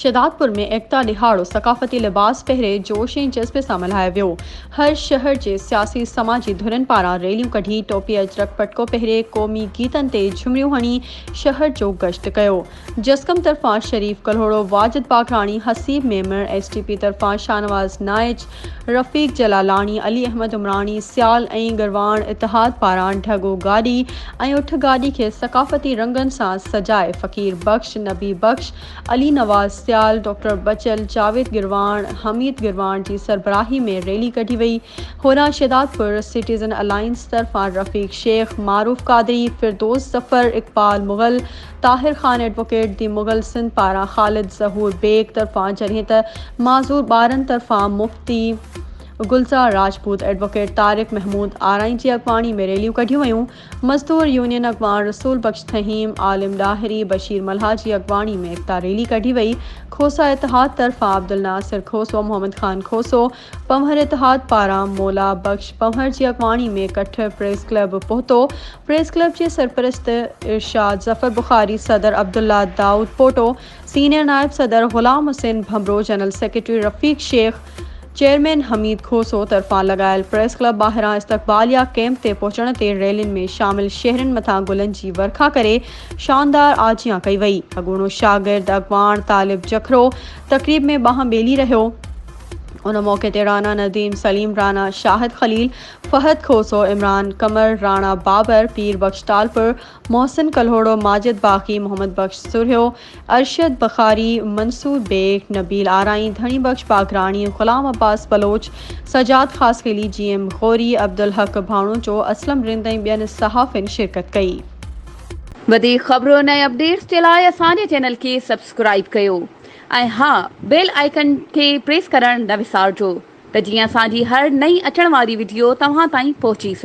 शिदातपुर में एकता दिहाड़ो सकाफ़ती लिबास पहिरे जोश ऐं जज़्बे सां मल्हायो वियो। हर शहर जे सियासी समाजी धुरनि पारां रैलियूं कढी टोपी अजरक पटको पहिरे क़ौमी गीतनि ते झुमिरियूं हणी शहर जो गश्त कयो। जस्कम तरफ़ां शरीफ कल्होड़ो, वाजिद बागराणी, हसीब मेमण, SDP तरफ़ां शाहनवाज़ नाइच, रफ़ीक जलालानी, अली अहमद उमरानी, सियाल ऐं गिरवाण इतिहाद पारां ढगो गाॾी ऐं उठ गाॾी खे सकाफ़ती रंगनि सां सजाए फ़कीर बख्श, नबी बख्श, अली नवाज़ सियाल, डॉक्टर बचल, जावेद गिरवाण, हमीद गिरवाण जी सरबराही में रैली कढी वई। होरां शिदातपुर सिटीज़न अलायंस तरफ़ां रफ़ीक शेख, मारूफ कादरी, फिरदौस ज़फ़र, इकबाल मुग़ल, ताहिर ख़ान एडवोकेट दी मुग़ल सिंध पारां ख़ालिद ज़हूर बेग तरफ़ां, जॾहिं त माज़ूर ॿारनि तरफ़ां मुफ्ती गुलज़ार राजपूत, एडवोकेट तारिक महमूद आराई जी अॻवानी में रैलियूं कढियूं वयूं। मज़दूर यूनियन अॻवान रसूल बख्श फहीम, आलिम डाहिरी, बशीर मल्हा जी अॻवानी में एकता रैली कढी वई। खोसा इतिहाद तरफ़ां अब्दुल नासिर खोसो, मोहम्मद ख़ान खोसो, पमहर इतिहाद पारां मौला बख्श पमहर जी अॻवानी में कठ प्रेस क्लब पहुतो। प्रेस क्लब जे सरपरस्त इरशाद ज़फ़र बुखारी, सदर अब्दुल्ला दाऊद पोटो, सीनियर नायब सदर ग़ुलाम हुसैन भमरो, जनरल सेक्रेटरी रफ़ीक शेख, चेयरमैन हमीद खोसो तरफ़ां लॻायल प्रेस क्लब ॿाहिरां इस्तक़बालिया कैंप ते पहुचण ते रैलियुनि में शामिल शहरनि मथां गुलनि जी वर्खा करे शानदार आजियां कई वई। अॻूणो शागिर्द अॻवान तालिब जखरो तक़रीब में ॿांह ॿेली रहियो। उन मौक़े ते राना नदीम, सलीम राना, शाहिद खलील, फहद खोसो, इमरान कमर, राणा बाबर, पीर बख्श टालपुर, मोहसिन कल्होड़ो, माजिद बागी, मोहम्मद बख्श सुर्यो, अरशद बखारी, मंसूर बेग, नबील आराई, धनी बख्श बागराणी, ग़ुलाम अब्बास बलोच, सजाद ख़ासकेली, GM गौरी, अब्दुल हक भाणोचो, असलम रिंद ऐं ॿियनि सहाफ़िन शिरकत कई। वधीक ख़बरुनि ऐं अपडेट्स जे लाइ असांजे चैनल खे सब्सक्राइब कयो ऐं हा, बेल आइकन खे प्रेस करणु न विसारिजो त जीअं असांजी हर नई अचण वारी वीडियो तव्हां ताईं पहुची सघे।